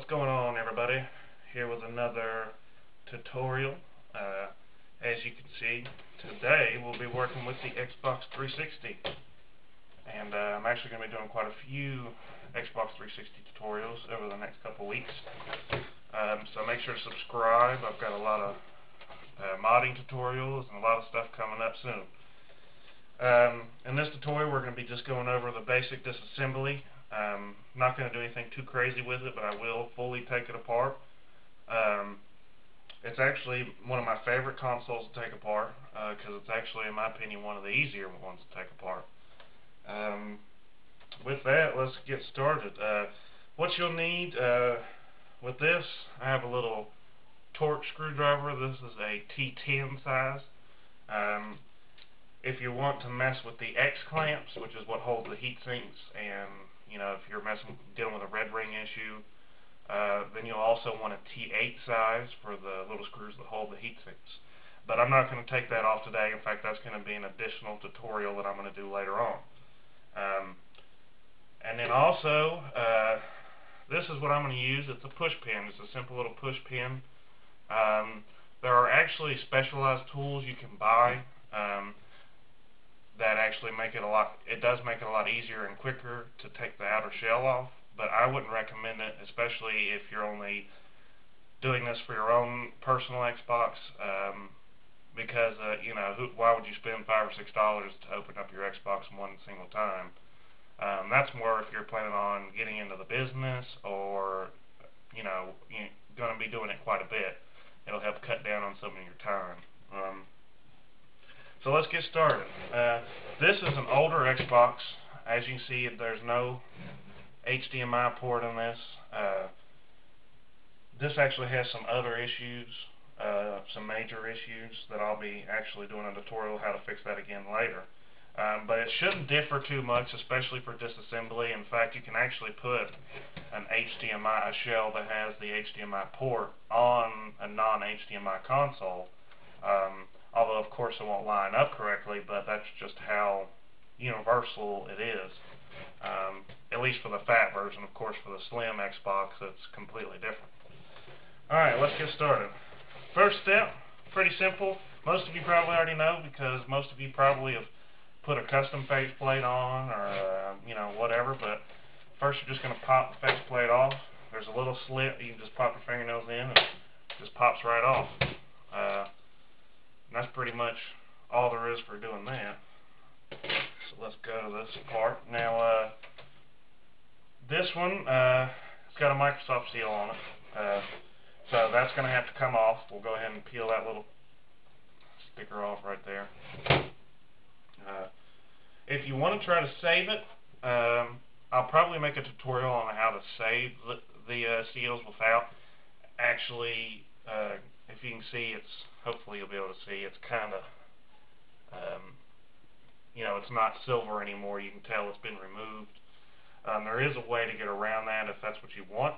What's going on, everybody? Here with another tutorial. As you can see, today we'll be working with the Xbox 360, and I'm actually going to be doing quite a few Xbox 360 tutorials over the next couple weeks. So make sure to subscribe. I've got a lot of modding tutorials and a lot of stuff coming up soon. In this tutorial, we're going to be just going over the basic disassembly. I'm not going to do anything too crazy with it, but I will fully take it apart. It's actually one of my favorite consoles to take apart, because it's actually, in my opinion, one of the easier ones to take apart. With that, let's get started. What you'll need with this, I have a little torque screwdriver. This is a T10 size. If you want to mess with the X clamps, which is what holds the heat sinks, and if you're dealing with a red ring issue, then you'll also want a T8 size for the little screws that hold the heat sinks. But I'm not going to take that off today. In fact, that's going to be an additional tutorial that I'm going to do later on. And then also, this is what I'm going to use. It's a push pin. It's a simple little push pin. There are actually specialized tools you can buy that actually make it does make it a lot easier and quicker to take the outer shell off, but I wouldn't recommend it, especially if you're only doing this for your own personal Xbox, because why would you spend $5 or $6 to open up your Xbox one single time? That's more if you're planning on getting into the business, or you're going to be doing it quite a bit. It'll help cut down on some of your time. So let's get started. This is an older Xbox. As you can see, there's no HDMI port in this. This actually has some other issues, some major issues that I'll be actually doing a tutorial how to fix that again later. But it shouldn't differ too much, especially for disassembly. In fact, you can actually put an HDMI, a shell that has the HDMI port on a non-HDMI console. Although, of course, it won't line up correctly, but that's just how universal it is. At least for the fat version. Of course, for the slim Xbox, it's completely different. Alright, let's get started. First step, pretty simple. Most of you probably already know, because most of you probably have put a custom faceplate on, or whatever, but first you're just going to pop the faceplate off. There's a little slit you can just pop your fingernails in, and it just pops right off. And that's pretty much all there is for doing that. So let's go to this part. Now, this one, it's got a Microsoft seal on it. So that's going to have to come off. We'll go ahead and peel that little sticker off right there. If you want to try to save it, I'll probably make a tutorial on how to save the seals without actually, if you can see, hopefully you'll be able to see, it's kind of, it's not silver anymore. You can tell it's been removed. There is a way to get around that if that's what you want.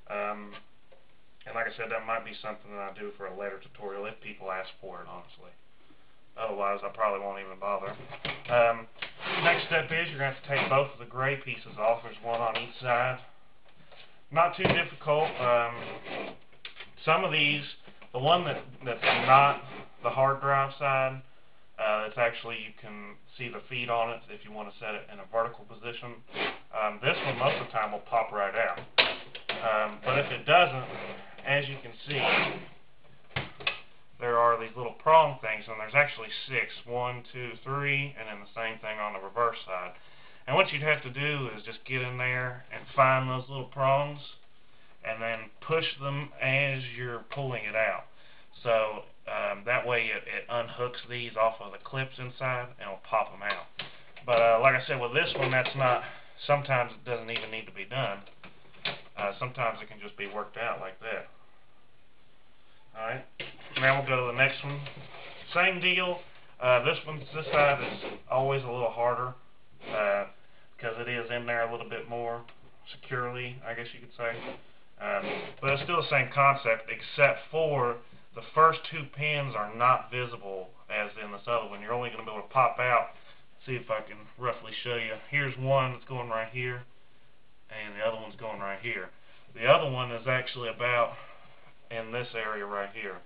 And like I said, that might be something that I do for a later tutorial if people ask for it, honestly. Otherwise, I probably won't even bother. Next step is you're going to have to take both of the gray pieces off. There's one on each side. Not too difficult. Some of these, the one that's not the hard drive side, it's actually, you can see the feet on it if you want to set it in a vertical position. This one, most of the time, will pop right out. But if it doesn't, as you can see, there are these little prong things, and there's actually 6. 1, 2, 3, and then the same thing on the reverse side. And what you'd have to do is just get in there and find those little prongs, and then push them as you're pulling it out. So that way it unhooks these off of the clips inside, and will pop them out. But like I said, with this one, that's not, sometimes it doesn't even need to be done. Sometimes it can just be worked out like that. Alright, now we'll go to the next one. Same deal. This side is always a little harder, because it is in there a little bit more securely, I guess you could say. But it's still the same concept, except for the first 2 pins are not visible as in this other one. You're only going to be able to pop out. See if I can roughly show you. Here's one that's going right here, and the other one's going right here. The other one is actually about in this area right here.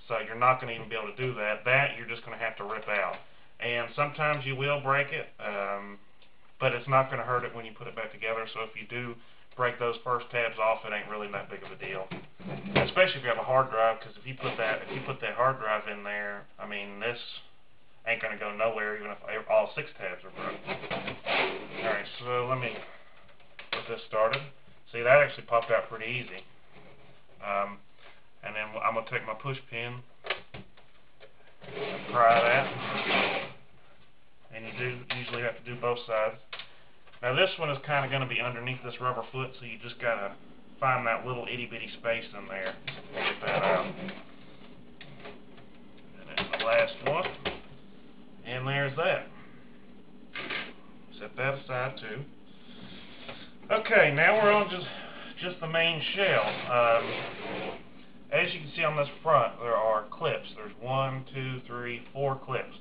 So you're not going to even be able to do that. That you're just going to have to rip out. And sometimes you will break it, but it's not going to hurt it when you put it back together. So if you do break those first tabs off, it ain't really that big of a deal. Especially if you have a hard drive, because if you put that hard drive in there, I mean, this ain't going to go nowhere even if all 6 tabs are broken. Alright, so let me get this started. See, that actually popped out pretty easy. And then I'm going to take my push pin and pry that. And you do usually have to do both sides. Now this one is kind of going to be underneath this rubber foot, so you just got to find that little itty bitty space in there and get that out. And then the last one. And there's that. Set that aside too. Okay, now we're on just the main shell. As you can see on this front, there are clips. There's 1, 2, 3, 4 clips.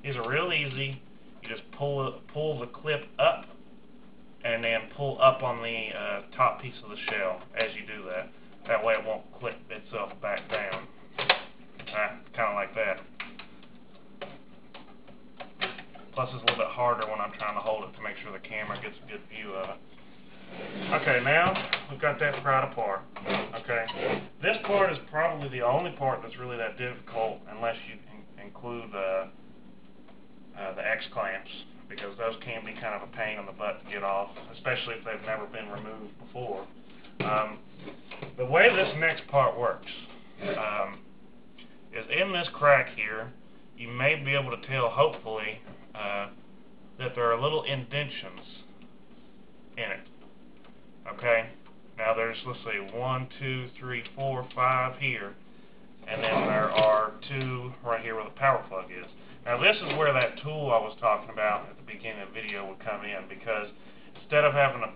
These are real easy. You just pull the clip up and then pull up on the top piece of the shell as you do that. That way it won't clip itself back down. Kind of like that. Plus it's a little bit harder when I'm trying to hold it to make sure the camera gets a good view of it. Okay, now we've got that pried apart. Okay, this part is probably the only part that's really that difficult, unless you include the X clamps, because those can be kind of a pain in the butt to get off, especially if they've never been removed before. The way this next part works is in this crack here. You may be able to tell, hopefully, that there are little indentions in it. Okay, now there's, let's see, 1, 2, 3, 4, 5 here, and then there are 2 right here where the power plug is. Now this is where that tool I was talking about at the beginning of the video would come in, because instead of having to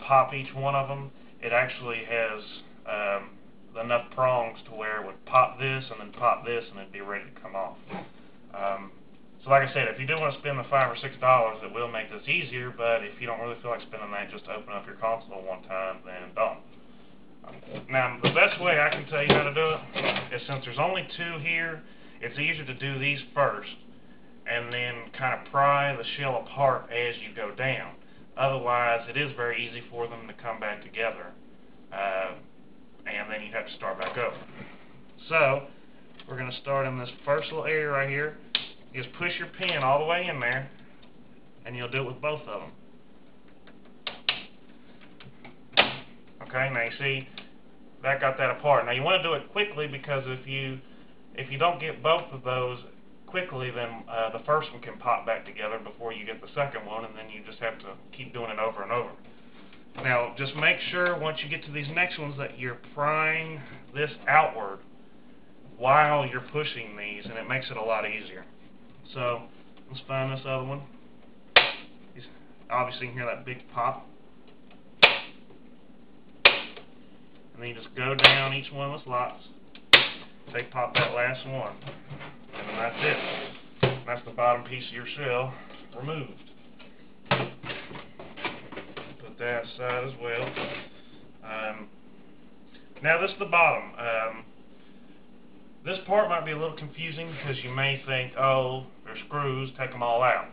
pop each one of them, it actually has enough prongs to where it would pop this and then pop this and it'd be ready to come off. So like I said, if you do want to spend the $5 or $6, it will make this easier, but if you don't really feel like spending that, just open up your console one time, then don't. Now, the best way I can tell you how to do it is, since there's only 2 here, it's easier to do these first, and then kind of pry the shell apart as you go down. Otherwise, it is very easy for them to come back together, and then you have to start back over. So, we're going to start in this first little area right here. You just push your pin all the way in there, and you'll do it with both of them. Okay, now you see, that got that apart. Now you want to do it quickly, because if you don't get both of those quickly, then the first one can pop back together before you get the second one, and then you just have to keep doing it over and over. Now, just make sure once you get to these next ones that you're prying this outward while you're pushing these, and it makes it a lot easier. So, let's find this other one. Obviously, you can hear that big pop. And then you just go down each one of the slots. Take pop that last one. And then that's it. That's the bottom piece of your shell removed. Put that aside as well. Now this is the bottom. This part might be a little confusing, because you may think, oh, they're screws, take them all out.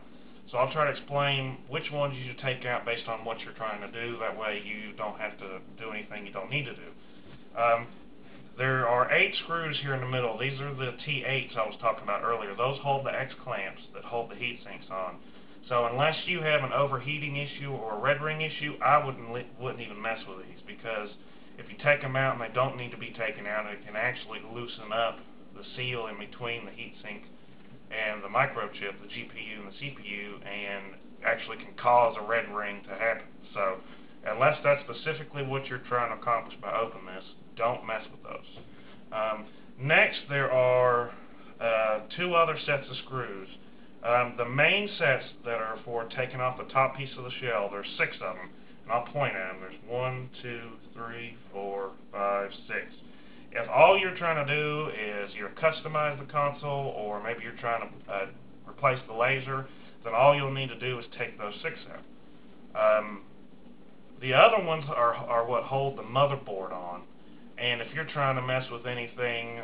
So I'll try to explain which ones you should take out based on what you're trying to do. That way you don't have to do anything you don't need to do. There are 8 screws here in the middle. These are the T8s I was talking about earlier. Those hold the X clamps that hold the heat sinks on. So unless you have an overheating issue or a red ring issue, I wouldn't even mess with these, because if you take them out and they don't need to be taken out, it can actually loosen up the seal in between the heatsink and the microchip, the GPU and the CPU, and actually can cause a red ring to happen. So unless that's specifically what you're trying to accomplish by opening this, don't mess with those. Next, there are 2 other sets of screws. The main sets that are for taking off the top piece of the shell, there's 6 of them. And I'll point at them. There's 1, 2, 3, 4, 5, 6. If all you're trying to do is you're customize the console, or maybe you're trying to replace the laser, then all you'll need to do is take those 6 out. The other ones are what hold the motherboard on. And if you're trying to mess with anything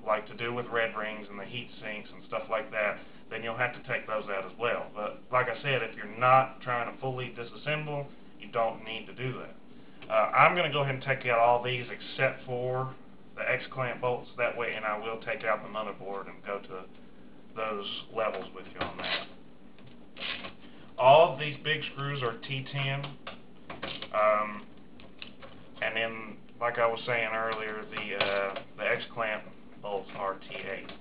like to do with red rings and the heat sinks and stuff like that, then you'll have to take those out as well. But like I said, if you're not trying to fully disassemble, you don't need to do that. I'm going to go ahead and take out all these except for the X-clamp bolts that way, and I will take out the motherboard and go to those levels with you on that. All of these big screws are T10, and then, like I was saying earlier, the X-clamp bolts are T8.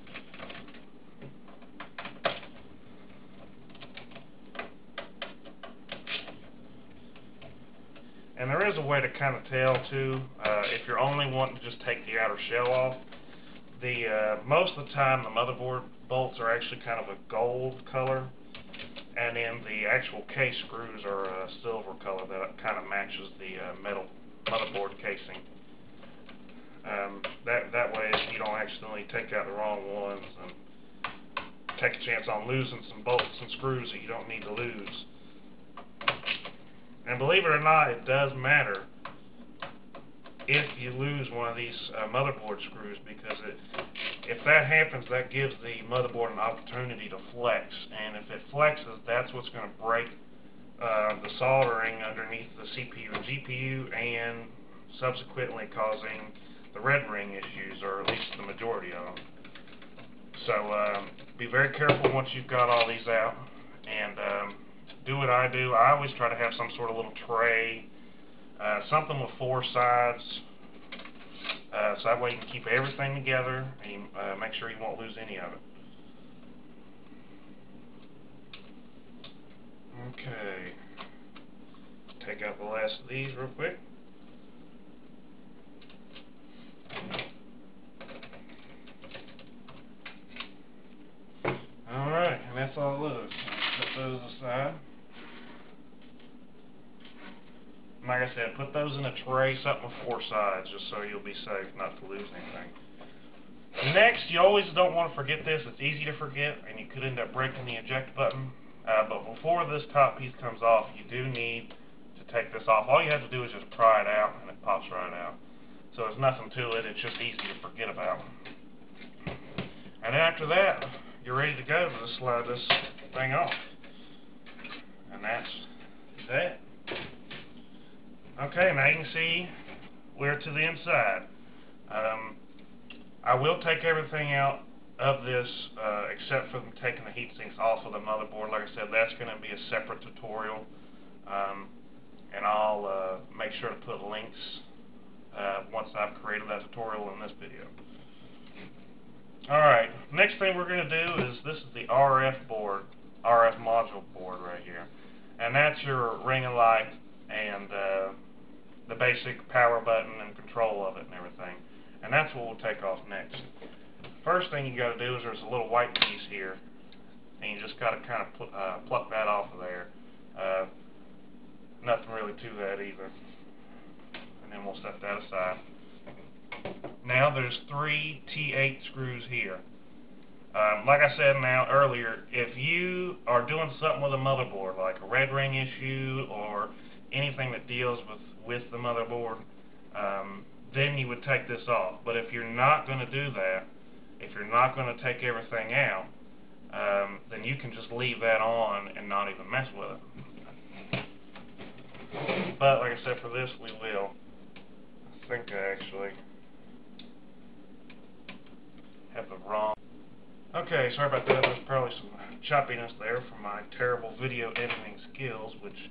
And there is a way to kind of tell too, if you're only wanting to just take the outer shell off. Most of the time the motherboard bolts are actually kind of a gold color, and then the actual case screws are a silver color that kind of matches the metal motherboard casing. That way you don't accidentally take out the wrong ones and take a chance on losing some bolts and screws that you don't need to lose. And believe it or not, it does matter if you lose one of these motherboard screws, because if that happens, that gives the motherboard an opportunity to flex, and if it flexes, that's what's going to break the soldering underneath the CPU and GPU, and subsequently causing the red ring issues, or at least the majority of them. So be very careful once you've got all these out, and do what I do. I always try to have some sort of little tray, something with 4 sides, so that way you can keep everything together and you, make sure you won't lose any of it. Okay, take out the last of these real quick. Alright, and that's all it is. Put those aside. Like I said, put those in a tray, something with 4 sides, just so you'll be safe not to lose anything. Next, you always don't want to forget this. It's easy to forget, and you could end up breaking the eject button. But before this top piece comes off, you do need to take this off. All you have to do is just pry it out, and it pops right out. So there's nothing to it. It's just easy to forget about. And after that, you're ready to go to just slide this thing off. And that's that. Okay, now you can see we're to the inside. I will take everything out of this except for taking the heat sinks off of the motherboard. Like I said, that's going to be a separate tutorial, and I'll make sure to put links once I've created that tutorial in this video. Alright, next thing we're going to do is, this is the RF board, RF module board right here. And that's your ring of light and the basic power button and control of it and everything. And that's what we'll take off next. First thing you got to do is, there's a little white piece here, and you just got to kind of pluck that off of there. Nothing really to that either. And then we'll set that aside. Now there's 3 T8 screws here. Like I said earlier, if you are doing something with a motherboard, like a red ring issue or anything that deals with the motherboard, then you would take this off. But if you're not going to do that, if you're not going to take everything out, then you can just leave that on and not even mess with it. But like I said, for this we will. I think I actually have the wrong. Okay, sorry about that. There's probably some choppiness there from my terrible video editing skills, which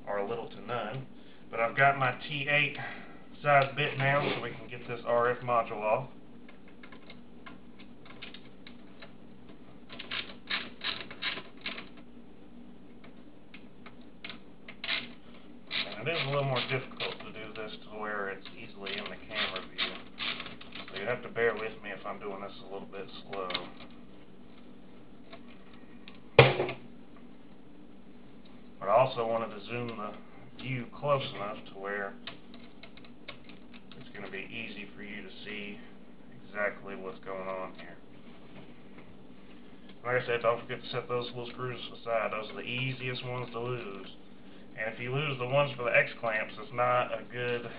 are a little to none. But I've got my T8 size bit now, so we can get this RF module off. And it is a little more difficult to do this to where it's easily in the camera view. So you have to bear with me if I'm doing this a little bit slow. But I also wanted to zoom the view close enough to where it's going to be easy for you to see exactly what's going on here. Like I said, don't forget to set those little screws aside. Those are the easiest ones to lose. And if you lose the ones for the X clamps, it's not a good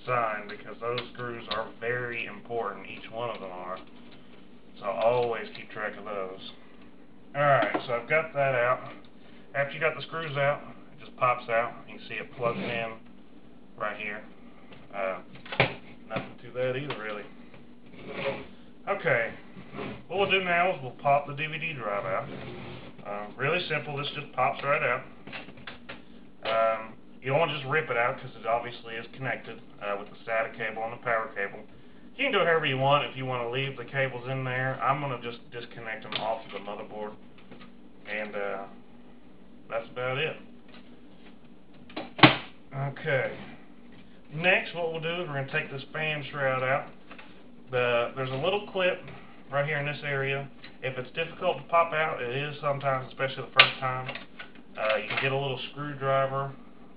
sign, because those screws are very important. Each one of them are. So always keep track of those. Alright, so I've got that out. After you got the screws out, it just pops out. You can see it plugs in right here. Nothing to that either, really. Okay, what we'll do now is we'll pop the DVD drive out. Really simple. This just pops right out. You don't want to just rip it out, because it obviously is connected with the SATA cable and the power cable. You can do it however you want. If you want to leave the cables in there, I'm going to just disconnect them off of the motherboard, and that's about it. Okay. Next, what we'll do is we're going to take this fan shroud out. There's a little clip right here in this area. If it's difficult to pop out, it is sometimes, especially the first time. You can get a little screwdriver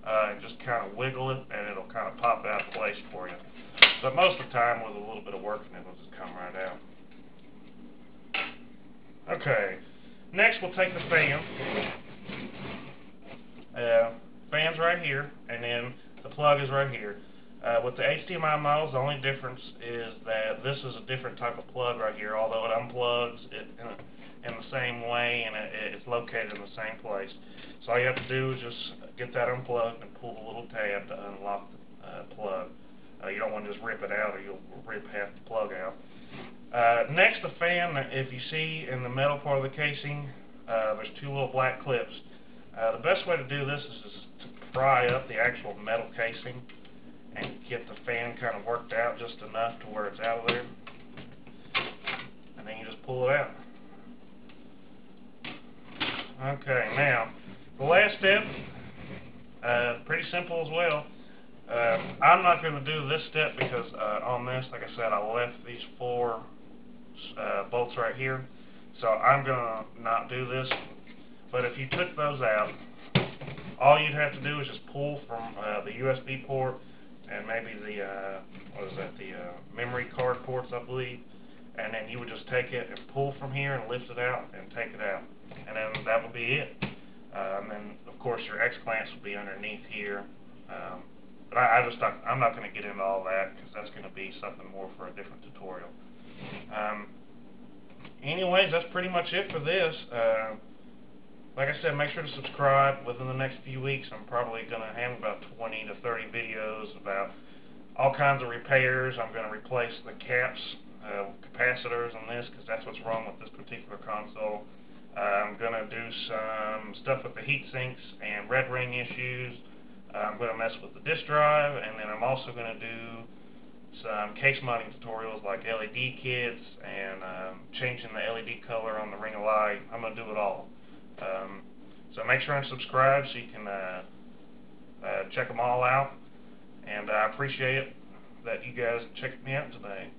and just kind of wiggle it, and it'll kind of pop out of place for you. But most of the time, with a little bit of working, it'll just come right out. Okay. Next, we'll take the fan. Fan's right here, and then the plug is right here. With the HDMI models, the only difference is that this is a different type of plug right here, although it unplugs it in the same way, and it's located in the same place. So all you have to do is just get that unplugged and pull the little tab to unlock the plug. You don't want to just rip it out, or you'll rip half the plug out. Next, the fan, if you see in the metal part of the casing, there's two little black clips. The best way to do this is just to pry up the actual metal casing and get the fan kind of worked out just enough to where it's out of there. And then you just pull it out. Okay, now, the last step, pretty simple as well. I'm not going to do this step because on this, like I said, I left these four bolts right here. So I'm going to not do this. But if you took those out, all you'd have to do is just pull from the USB port and maybe the, the memory card ports, I believe. And then you would just take it and pull from here and lift it out and take it out. And then that would be it. And then, of course, your X clamps will be underneath here. But I'm not going to get into all that, because that's going to be something more for a different tutorial. Anyways, that's pretty much it for this. Like I said, make sure to subscribe. Within the next few weeks, I'm probably going to have about 20 to 30 videos about all kinds of repairs. I'm going to replace the caps, capacitors on this, because that's what's wrong with this particular console. I'm going to do some stuff with the heat sinks and red ring issues. I'm going to mess with the disk drive, and then I'm also going to do some case mounting tutorials like LED kits and changing the LED color on the ring of light. I'm going to do it all. So make sure and subscribe so you can check them all out. And I appreciate it that you guys checked me out today.